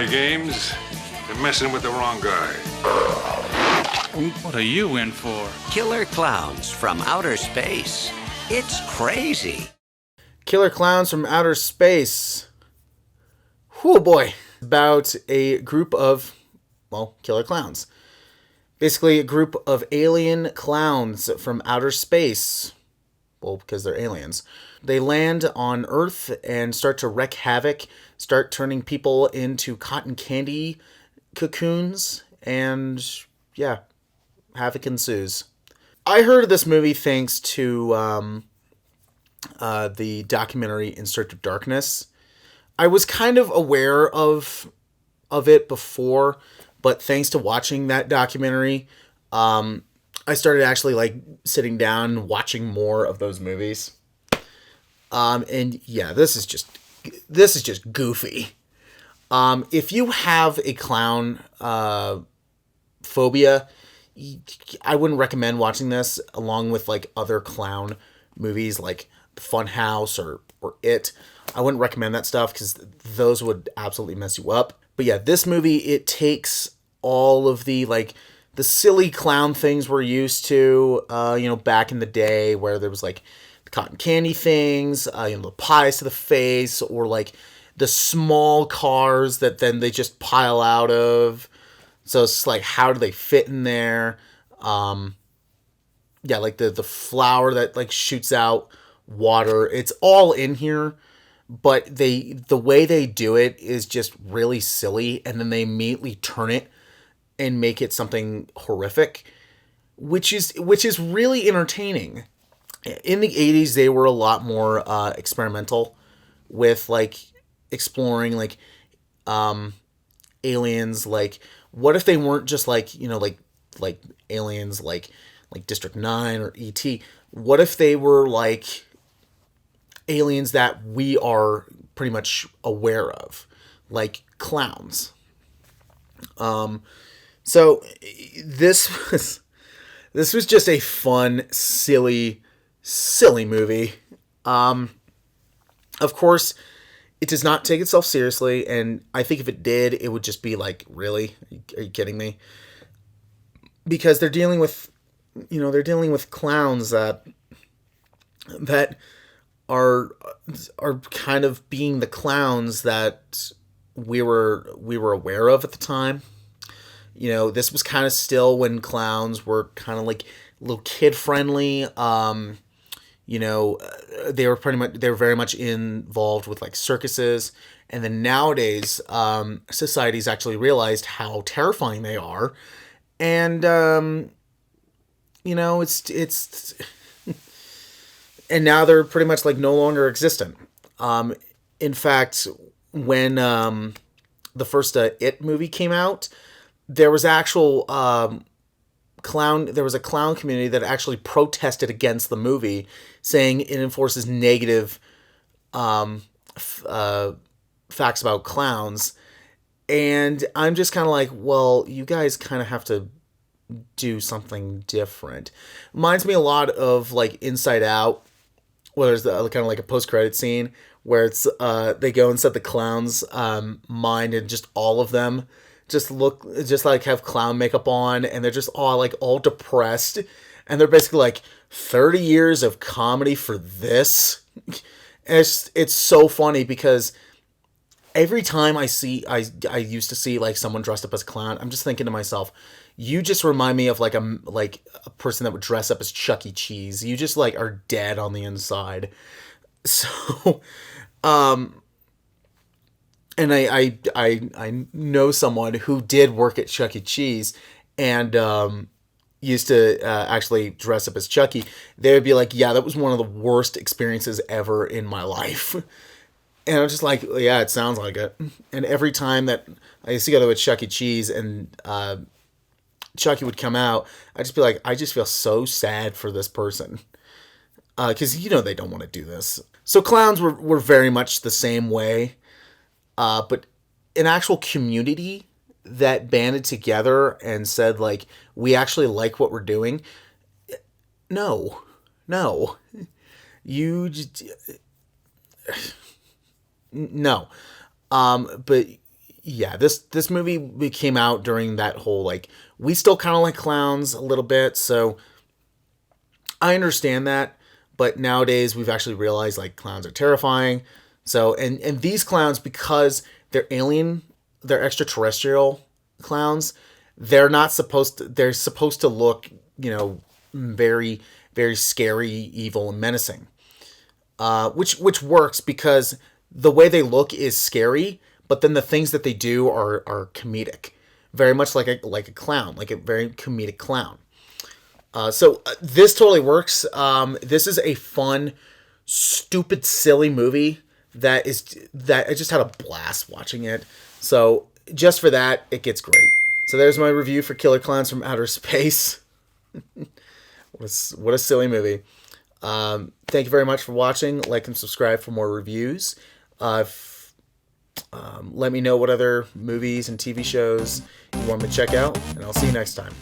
my games, you're messing with the wrong guy. What are you in for? Killer Clowns from outer space. It's crazy. Killer Clowns from Outer Space. Whew, boy. About a group of, killer clowns. Basically, a group of alien clowns from outer space. Well, because they're aliens. They land on Earth and start to wreak havoc, start turning people into cotton candy cocoons, and yeah, havoc ensues. I heard of this movie thanks to the documentary In Search of Darkness. I was kind of aware of it before, but thanks to watching that documentary, I started actually like sitting down and watching more of those movies. And yeah, this is just goofy. If you have a clown phobia, I wouldn't recommend watching this along with like other clown movies like Funhouse or It. I wouldn't recommend that stuff because those would absolutely mess you up. But yeah, this movie, it takes all of the like the silly clown things we're used to, back in the day where there was like the cotton candy things, the pies to the face, or like the small cars that then they just pile out of. So it's like, how do they fit in there? Like the flower that like shoots out water. It's all in here, but the way they do it is just really silly, and then they immediately turn it and make it something horrific, which is really entertaining. In the 80s, they were a lot more experimental with like exploring like aliens. Like, what if they weren't just like like aliens like District 9 or ET? What if they were like aliens that we are pretty much aware of, like clowns? So this was just a fun, silly movie. Of course, it does not take itself seriously, and I think if it did, it would just be like, really? Are you kidding me? Because they're dealing with clowns that are kind of being the clowns that we were aware of at the time. This was kind of still when clowns were kind of like a little kid friendly. They were very much involved with like circuses. And then nowadays, society's actually realized how terrifying they are. And, it's and now they're pretty much like no longer existent. In fact, when, the first It movie came out, there was actual there was a clown community that actually protested against the movie, saying it enforces negative facts about clowns. And I'm just kind of like, well, you guys kind of have to do something different. Reminds me a lot of like Inside Out, where there's kind of like a post-credit scene where it's they go inside the clown's mind, and just all of them just have clown makeup on, and they're just all depressed, and they're basically like 30 years of comedy for this. And it's so funny because every time I used to see like someone dressed up as a clown, I'm just thinking to myself, you just remind me of like a person that would dress up as Chuck E. Cheese. You just like are dead on the inside. So, and I know someone who did work at Chuck E. Cheese and used to actually dress up as Chucky. They would be like, yeah, that was one of the worst experiences ever in my life. And I'm just like, yeah, it sounds like it. And every time that I used to go to a Chuck E. Cheese and Chucky would come out, I'd just be like, I just feel so sad for this person. Because, they don't want to do this. So clowns were very much the same way. But an actual community that banded together and said, like, we actually like what we're doing. No. You just... No. But yeah, this movie came out during that whole, like, we still kind of like clowns a little bit, so I understand that, but nowadays we've actually realized, like, clowns are terrifying. So, and these clowns, because they're alien, they're extraterrestrial clowns, they're supposed to look, very, very scary, evil, and menacing. Which works because the way they look is scary, but then the things that they do are comedic, very much like a clown, like a very comedic clown. So this totally works. This is a fun, stupid, silly movie that I just had a blast watching it. So just for that, it gets great. So there's my review for Killer Clowns from Outer Space. What a silly movie. Thank you very much for watching. Like and subscribe for more reviews. Let me know what other movies and TV shows you want me to check out, and I'll see you next time.